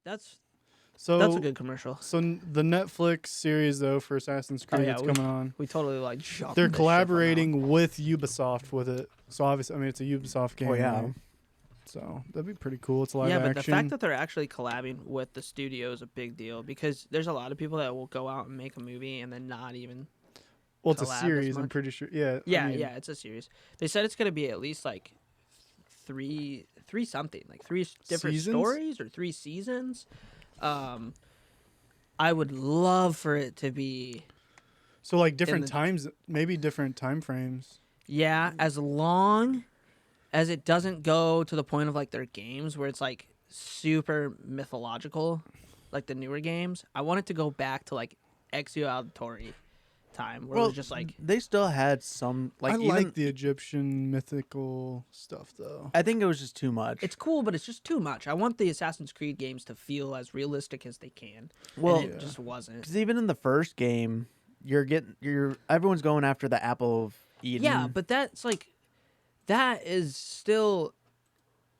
That's So a good commercial. the Netflix series though for Assassin's Creed that's coming on. We totally like jumped They're the ship on that one. collaborating with Ubisoft with it. So obviously, I mean, it's a Ubisoft game. Oh yeah. Right? So that'd be pretty cool. It's live Yeah, but action. the fact that they're actually collabing with the studio is a big deal because there's a lot of people that will go out and make a movie and then not even. Well, it's a collab as series. I'm much. pretty sure. Yeah. Yeah, I mean, yeah, it's a series. They said it's gonna be at least like three something, like three different Seasons? stories or 3 seasons. I would love for it to be So like different the- times, maybe different time frames. as long as it doesn't go to the point of like their games where it's like super mythological, like the newer games. I want it to go back to like Ezio Auditore time where it was just like they still had some like I even, like the Egyptian mythical stuff though. I think it was just too much. it's cool, but it's just too much. I want the Assassin's Creed games to feel as realistic as they can. Well, and it Yeah. just wasn't. because even in the first game, everyone's going after the apple of Eden. Yeah, but that's like that is still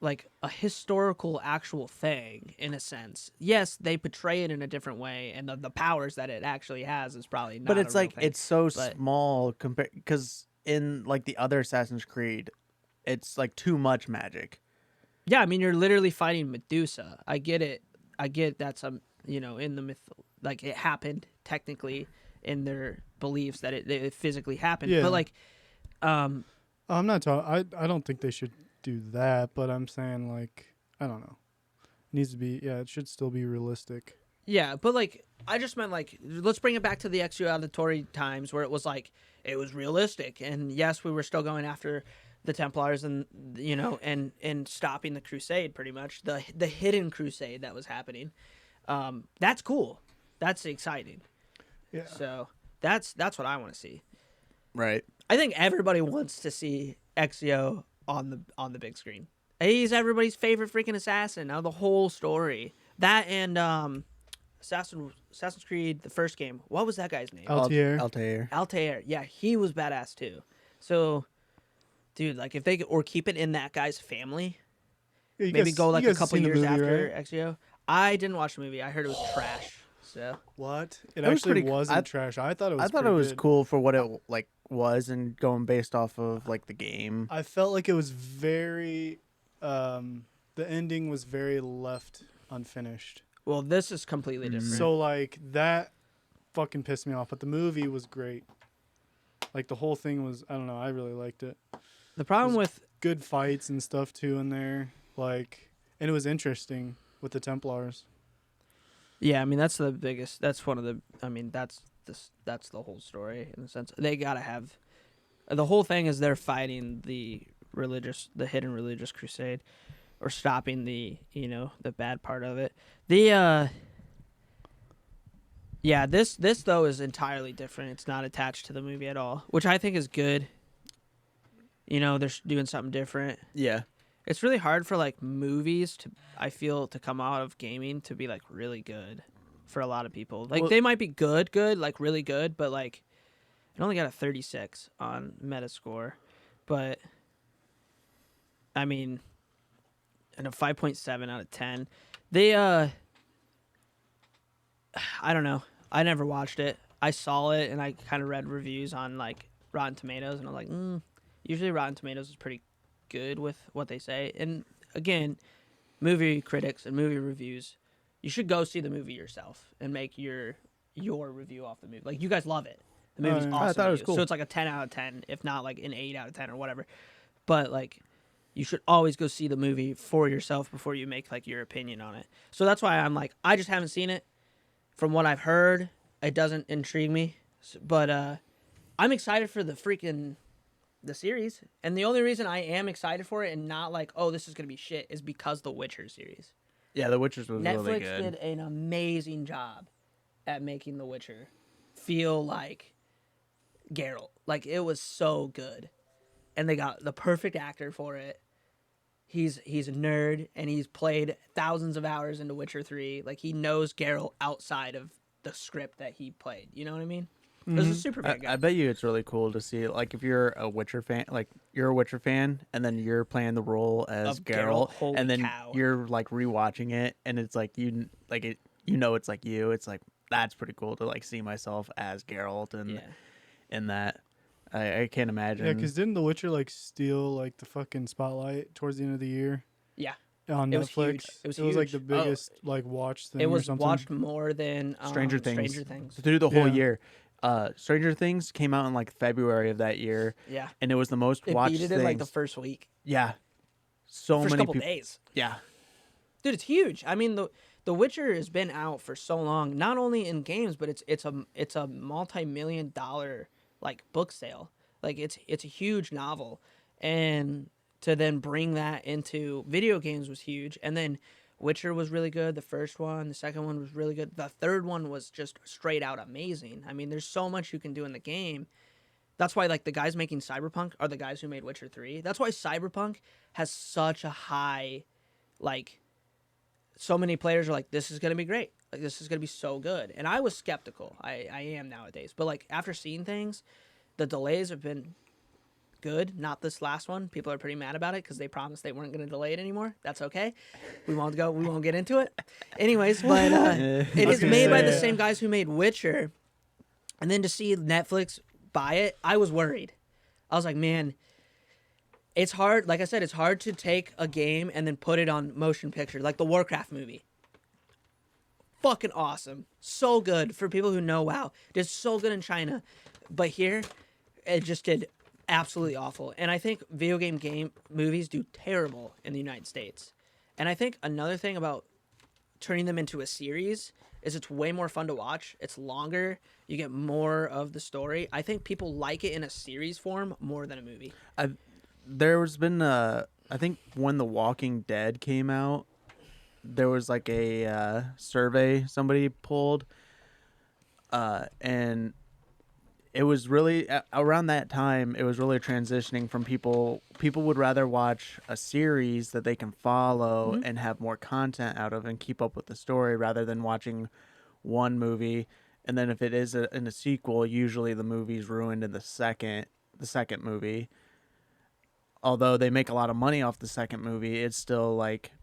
like a historical actual thing in a sense. Yes, they portray it in a different way, and the powers that it actually has is probably not. but it's a real like thing. it's so but- small compared because in like the other Assassin's Creed, it's like too much magic. Yeah, I mean you're literally fighting Medusa. I get it. I get that's in the myth, like it happened technically in their beliefs that it physically happened. Yeah. But like, I'm not talking. I don't think they should do that, but I'm saying like I don't know. It needs to be. Yeah, it should still be realistic. yeah, but like I just meant like let's bring it back to the Ezio Auditore times where it was like it was realistic, and yes, we were still going after the Templars and and stopping the Crusade pretty much the hidden Crusade that was happening. That's cool. That's exciting. Yeah. So that's what I want to see. Right. I think everybody wants to see Ezio on the big screen. He's everybody's favorite freaking assassin out of the whole story. That and Assassin's Creed, the first game. What was that guy's name? Altair. Altair. Altair. Yeah, he was badass too. So, dude, like if they or keep it in that guy's family, Yeah, you maybe guys- go you like a guys have couple seen the years movie, after right? Ezio. I didn't watch the movie. I heard it was trash. So What? It It was actually pretty- wasn't trash. I thought it was. I thought it pretty was good. cool for what it like was and going based off of like the game. I felt like it was very. The ending was very left unfinished. well, this is completely different. So like that fucking pissed me off. But the movie was great. Like the whole thing was. I don't know. I really liked it. the problem was- with Good fights and stuff too in there. Like, and it was interesting with the Templars. yeah, I mean that's the biggest. That's one of the. I mean that's the whole story in a sense. They gotta have. The whole thing is they're fighting the hidden religious crusade, or stopping the the bad part of it. Yeah, this though is entirely different. It's not attached to the movie at all, which I think is good. They're doing something different. Yeah. It's really hard for like movies to come out of gaming to be like really good for a lot of people. Like Well- they might be good, like really good, but like it only got a 36 on Metascore. But I mean, and a 5.7 out of 10. They I don't know. I never watched it. I saw it and I kind of read reviews on like Rotten Tomatoes and I'm like, usually Rotten Tomatoes is pretty good with what they say. And again, movie critics and movie reviews, you should go see the movie yourself and make your review off the movie. Like you guys love it. The movie's Oh, yeah. awesome. I thought it was to you. cool. So it's like a 10 out of 10, if not like an 8 out of 10 or whatever. But like you should always go see the movie for yourself before you make like your opinion on it. So that's why I'm like I just haven't seen it. From what I've heard, it doesn't intrigue me. But I'm excited for the series. And the only reason I am excited for it and not like, oh, this is going to be shit is because the Witcher series. Yeah, The Witcher was Netflix really good. did an amazing job at making The Witcher feel like Geralt. Like it was so good. And they got the perfect actor for it. He's a nerd and he's played thousands of hours into Witcher 3. Like he knows Geralt outside of the script that he played. You know what I mean? It was a super big I guy. bet you it's really cool to see, like, if you're a Witcher fan, like you're a Witcher fan, and then you're playing the role as Of Geralt, Geralt, holy and then cow. you're like rewatching it, and it's like it's like you. It's like that's pretty cool to like see myself as Geralt and Yeah. in that. I can't imagine. Yeah, because didn't The Witcher like steal like the fucking spotlight towards the end of the year? Yeah. On It was Netflix. huge. It was like huge. the biggest like watch thing It or was something. watched more than Stranger Things. Stranger Things. through the whole Yeah. year. Stranger Things came out in like February of that year, Yeah. and it was the most It watched beat it thing. in like the first week. Yeah, so First many couple people. days. Yeah, Dude, it's huge. I mean, the Witcher has been out for so long, not only in games, but it's a multi-million-dollar like book sale. Like it's a huge novel, and to then bring that into video games was huge. And then Witcher was really good. The first one, the second one was really good. The third one was just straight out amazing. I mean, there's so much you can do in the game. That's why like the guys making Cyberpunk are the guys who made Witcher 3. That's why Cyberpunk has such a high like so many players are like, this is gonna be great. Like this is gonna be so good. And I was skeptical. I am nowadays. But like after seeing things, the delays have been good. Not this last one. People are pretty mad about it because they promised they weren't gonna delay it anymore. That's okay. We won't get into it. Anyways, but it is gonna made by say, the same guys who made Witcher. And then to see Netflix buy it, I was worried. I was like, man, it's hard. Like I said, it's hard to take a game and then put it on motion picture, like the Warcraft movie. Fucking awesome. So good for people who know WoW. Did so good in China. But here, it just did absolutely awful. And I think video game movies do terrible in the United States. And I think another thing about turning them into a series is it's way more fun to watch. It's longer. You get more of the story. I think people like it in a series form more than a movie. there's been I think when The Walking Dead came out, there was like a survey somebody pulled, and it was really around that time. It was really transitioning from people would rather watch a series that they can follow and have more content out of and keep up with the story rather than watching one movie. And then if it is in a sequel, usually the movie's ruined in the second movie. Although they make a lot of money off the second movie, it's still like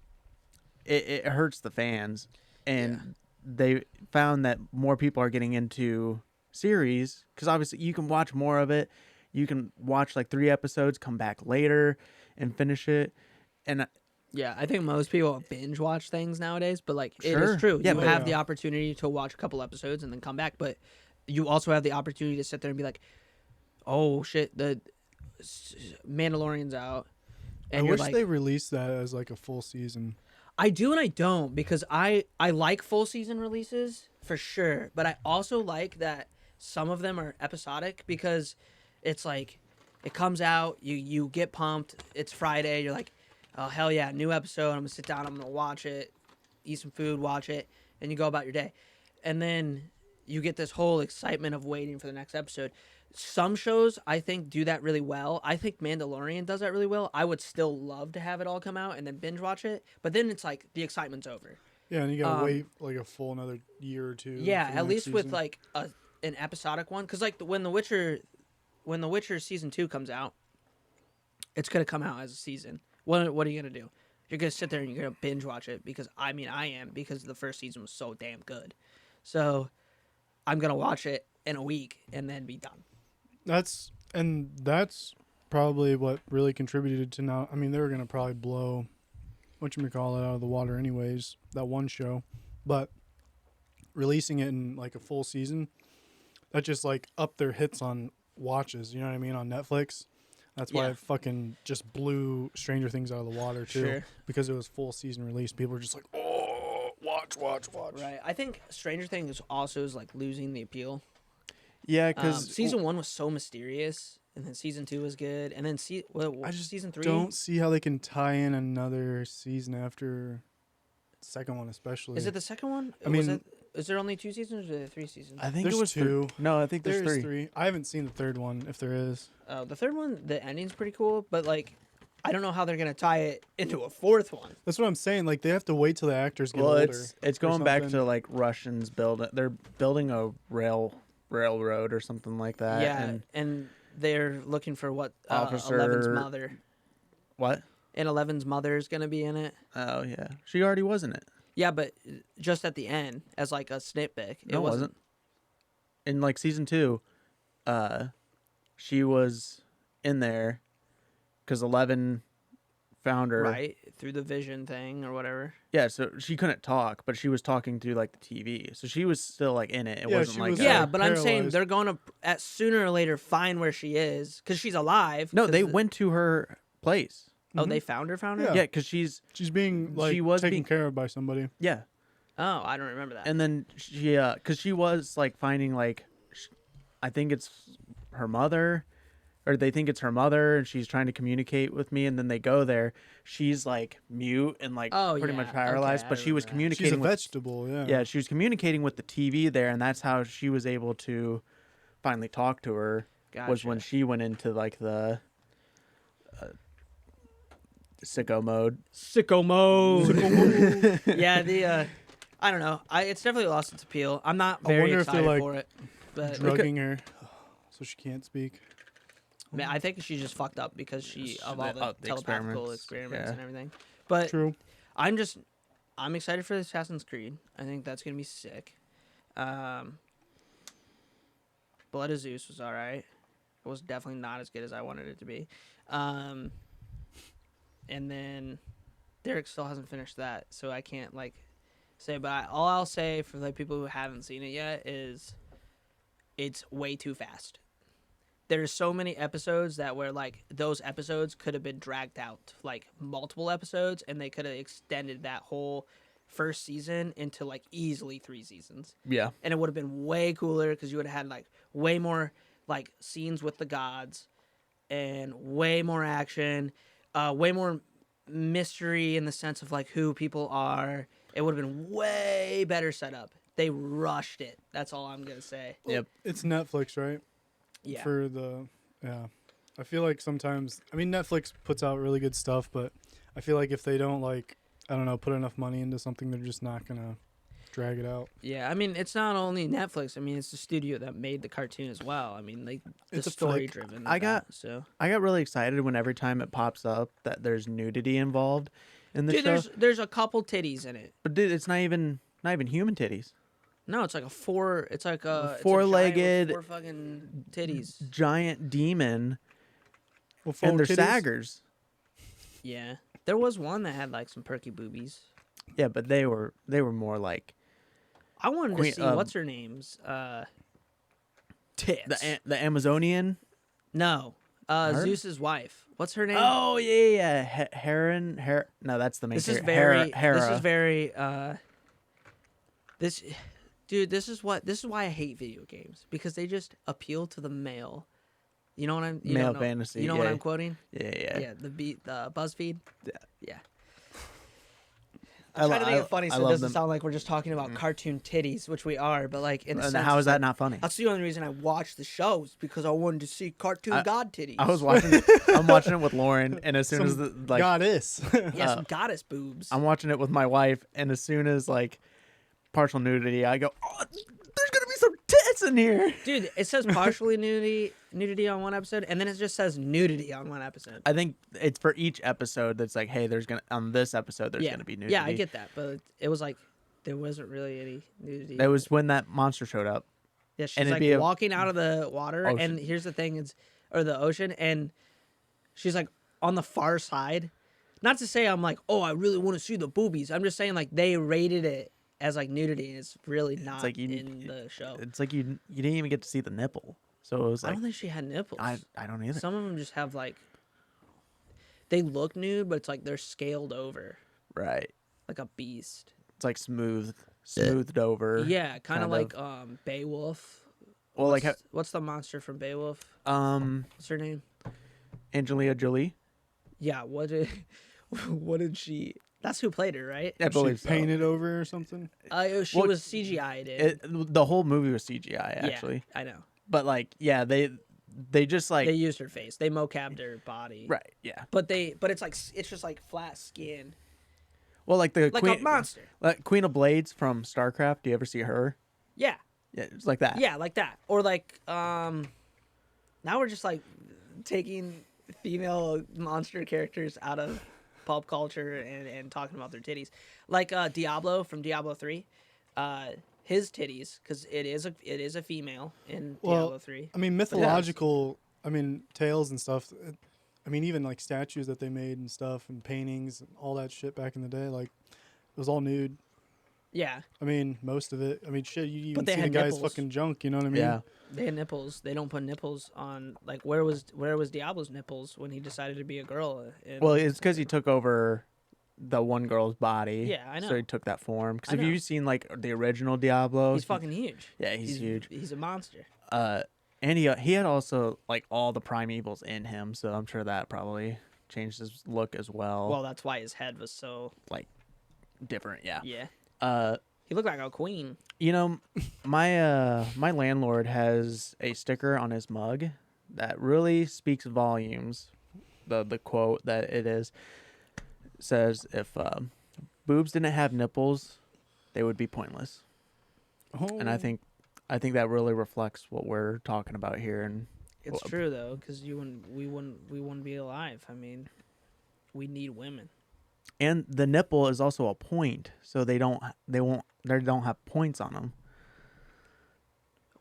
it hurts the fans. And they found that more people are getting into series because obviously you can watch more of it. You can watch like 3 episodes, come back later and finish it. And Yeah, I think most people binge watch things nowadays, but like it Sure. is true. Yeah, You but- have the opportunity to watch a couple episodes and then come back, but you also have the opportunity to sit there and be like, "Oh shit, the Mandalorian's out." I And you're wish like, they released that as like a full season. I do and I don't because I like full season releases for sure, but I also like that some of them are episodic because it's like it comes out, you get pumped, it's Friday, you're like, oh hell yeah, new episode, I'm gonna sit down, I'm gonna watch it, eat some food, watch it, and you go about your day. And then you get this whole excitement of waiting for the next episode. Some shows I think do that really well. I think Mandalorian does that really well. I would still love to have it all come out and then binge watch it, but then it's like the excitement's over. Yeah, and you gotta wait like a full another year or two. Yeah, for the at next least with season. like an episodic one, because like when The Witcher season 2 comes out, it's gonna come out as a season. What are you gonna do? You're gonna sit there and you're gonna binge watch it because I am because the first season was so damn good. So I'm gonna watch it in a week and then be done. That's probably what really contributed to now. I mean, they were gonna probably blow whatchamacallit out of the water anyways, that one show. But releasing it in like a full season, that just like upped their hits on watches, you know what I mean, on Netflix. That's why Yeah. it fucking just blew Stranger Things out of the water too. Sure. Because it was full season release. People were just like, oh, watch. Right. I think Stranger Things also is like losing the appeal. yeah, because Season 1 was so mysterious, and then season 2 was good, and then I just season 3. don't see how they can tie in another season after the second one, especially. Is it the second one? I mean- Is there only 2 seasons or are there 3 seasons? I think There's it was 2. No, I think there's There's 3. 3. I haven't seen the third one, if there is. The third one, the ending's pretty cool, but like, I don't know how they're gonna tie it into a 4th one. That's what I'm saying. Like, they have to wait till the actors get Well, older. it's or going back to something. like Russians building. They're building a rail railroad or something like that. Yeah, And and they're looking for what Officer- Eleven's mother. what? And Eleven's mother is gonna be in it. Oh yeah, she already was in it. Yeah, but just at the end as like a snitpick. No, it wasn't. In like season 2, she was in there because 11 found her. right through the vision thing or whatever. Yeah, so she couldn't talk, but she was talking through like the TV, so she was still like in it. It Yeah, wasn't she like was, Yeah, Yeah, but I'm saying paralyzed. they're going to at sooner or later find where she is because she's alive. no, 'cause they the- went to her place. Oh, Mhm. they found her. Yeah. Yeah, because she's She's being like She was taken being- care of by somebody. yeah, Oh, I don't remember that. and then she because she was like finding like I think it's her mother, or they think it's her mother, and she's trying to communicate with me, and then they go there. She's like mute and like Oh, pretty yeah. much paralyzed, Okay, but I she was remember that. She's a communicating with vegetable. Yeah. yeah, she was communicating with the TV there, and that's how she was able to finally talk to her. Was when Gotcha. she went into like the sicko mode. Sicko mode. Yeah, the I don't know. It's definitely lost its appeal. I'm not I very wonder if they're, excited like, for it. But Drugging her so she can't speak. man, I think she just fucked up because of all the The telepathical experiments, experiments yeah. and everything. But True. I'm excited for Assassin's Creed. I think that's gonna be sick. Blood of Zeus was alright. It was definitely not as good as I wanted it to be. And then Derek still hasn't finished that, so I can't like say. But all I'll say for like people who haven't seen it yet is it's way too fast. There's so many episodes that where like those episodes could have been dragged out like multiple episodes, and they could have extended that whole first season into like easily 3 seasons, Yeah, and it would have been way cooler because you would have had like way more like scenes with the gods and way more action, way more mystery in the sense of like who people are. It would have been way better set up. They rushed it. That's all I'm gonna say. Yep. It's Netflix, right? Yeah. For the yeah. I feel like sometimes I mean Netflix puts out really good stuff, but I feel like if they don't like I don't know, put enough money into something, they're just not gonna drag it out. Yeah, I mean, it's not only Netflix. I mean, it's the studio that made the cartoon as well. I mean, like It's a story flick. driven. I got- so. I got really excited when every time it pops up that there's nudity involved in the Dude, show. there's a couple titties in it. But dude, it's not even human titties. No, it's like it's like a it's a giant with Four-legged- 4 fucking titties. Giant demon, Well, and they're titties? saggers. Yeah, there was one that had like some perky boobies. Yeah, but they were more like I wanted Queen- to see what's her name's tits. the Amazonian. No, Her? Zeus's wife. What's her name? Oh yeah. Heron. No, that's the main. this is character. very. Hera. This is very. This, dude. This is why I hate video games because they just appeal to the male. You know what I'm. You Male don't know- fantasy, You know what yeah. I'm quoting? Yeah. Yeah, the BuzzFeed. Yeah. Yeah. I I'm lo- trying to make I- it funny I so it love doesn't them. sound like we're just talking about cartoon titties, which we are, but like in a And sense, how is it's that like- not funny? That's the only reason I watched the shows because I wanted to see cartoon god titties. I was watching. I'm watching it with Lauren, and as soon as the like, goddess. yeah, some goddess boobs. I'm watching it with my wife, and as soon as like partial nudity, I go, "Oh, there's gonna be some tits in here." Dude, it says partially nudity on one episode, and then it just says nudity on one episode. I think it's for each episode. That's like, hey, there's gonna on this episode, there's yeah, gonna be nudity. yeah, I get that, but it was like there wasn't really any nudity. That was when that monster showed up. Yeah, she's and it'd like be a- walking out of the water, Ocean. and here's the thing: or the ocean, and she's like on the far side. Not to say I'm like, oh, I really want to see the boobies. I'm just saying like they rated it as like nudity, and it's really not like in the show. It's like you didn't even get to see the nipple, so it was I like don't think she had nipples. I don't either. Some of them just have like they look nude, but it's like they're scaled over Right. like a beast. It's like smoothed over. Yeah, kind kind of like of. Beowulf. Well, like What's the monster from Beowulf? um, What's her name? Angelina Jolie. Yeah, what did what did she? That's who played her, right? I She believe so. painted over or something. She Well, was CGI'd in. The whole movie was CGI actually, Yeah, I know. but like yeah, they just like They used her face. They mocapped her body. right yeah. But it's just like flat skin, Well, like the like Queen, a monster. like Queen of Blades from StarCraft. Do you ever see her? Yeah. Yeah, it's like that. Yeah, like that. Or like now we're just like taking female monster characters out of pop culture and talking about their titties. Like Diablo from Diablo 3. His titties, because it is a female in Diablo 3. I mean, mythological. I mean, tales and stuff. I mean, even like statues that they made and stuff, and paintings and all that shit back in the day. Like, it was all nude. Yeah. I mean, most of it. I mean, shit. You even they see the had guy's nipples. fucking junk. You know what I mean? Yeah. They had nipples. They don't put nipples on. Like, where was Diablo's nipples when he decided to be a girl? Well, it's because he took over the one girl's body. Yeah, I know. So he took that form. Because I if know. you've seen like the original Diablo, he's fucking huge. Yeah, he's huge. He's a monster. And he had also like all the primevals in him, so I'm sure that probably changed his look as well. Well, that's why his head was so like different, yeah. yeah. He looked like a queen. You know, my my landlord has a sticker on his mug that really speaks volumes. The quote that it is says, "If boobs didn't have nipples, they would be pointless." Oh. And I think that really reflects what we're talking about here. And It's true though, because we wouldn't be alive. I mean, we need women. and the nipple is also a point, so they don't have points on them.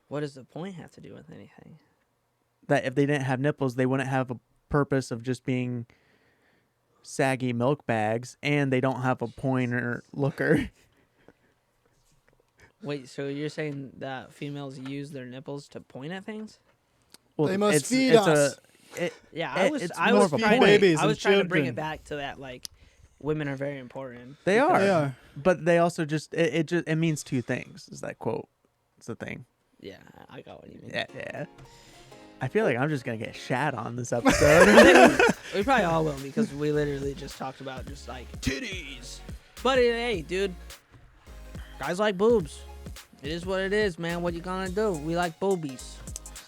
What does the point have to do with anything? That if they didn't have nipples, they wouldn't have a purpose of just being saggy milk bags, and they don't have a pointer looker. Wait, so you're saying that females use their nipples to point at things? Well, They must feed us. Yeah, It's I more was of a trying point. to, Babies I and was trying to bring children. it back to that, like, women are very important. They are. Yeah. But they also just it means two things. Is that quote? It's the thing. Yeah, I got what you mean. Yeah. I feel like I'm just gonna get shat on this episode. We probably all will, because we literally just talked about just like titties. But hey, dude, guys like boobs. It is what it is, man. What you gonna do? We like boobies.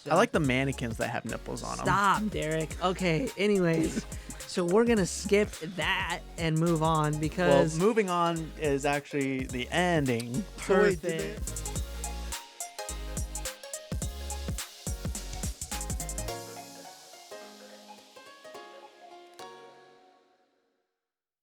So- I like the mannequins that have nipples on them. Stop, Derek. Okay. Anyways, so we're gonna skip that and move on Well, because moving on is actually the ending. So wait, did perfect.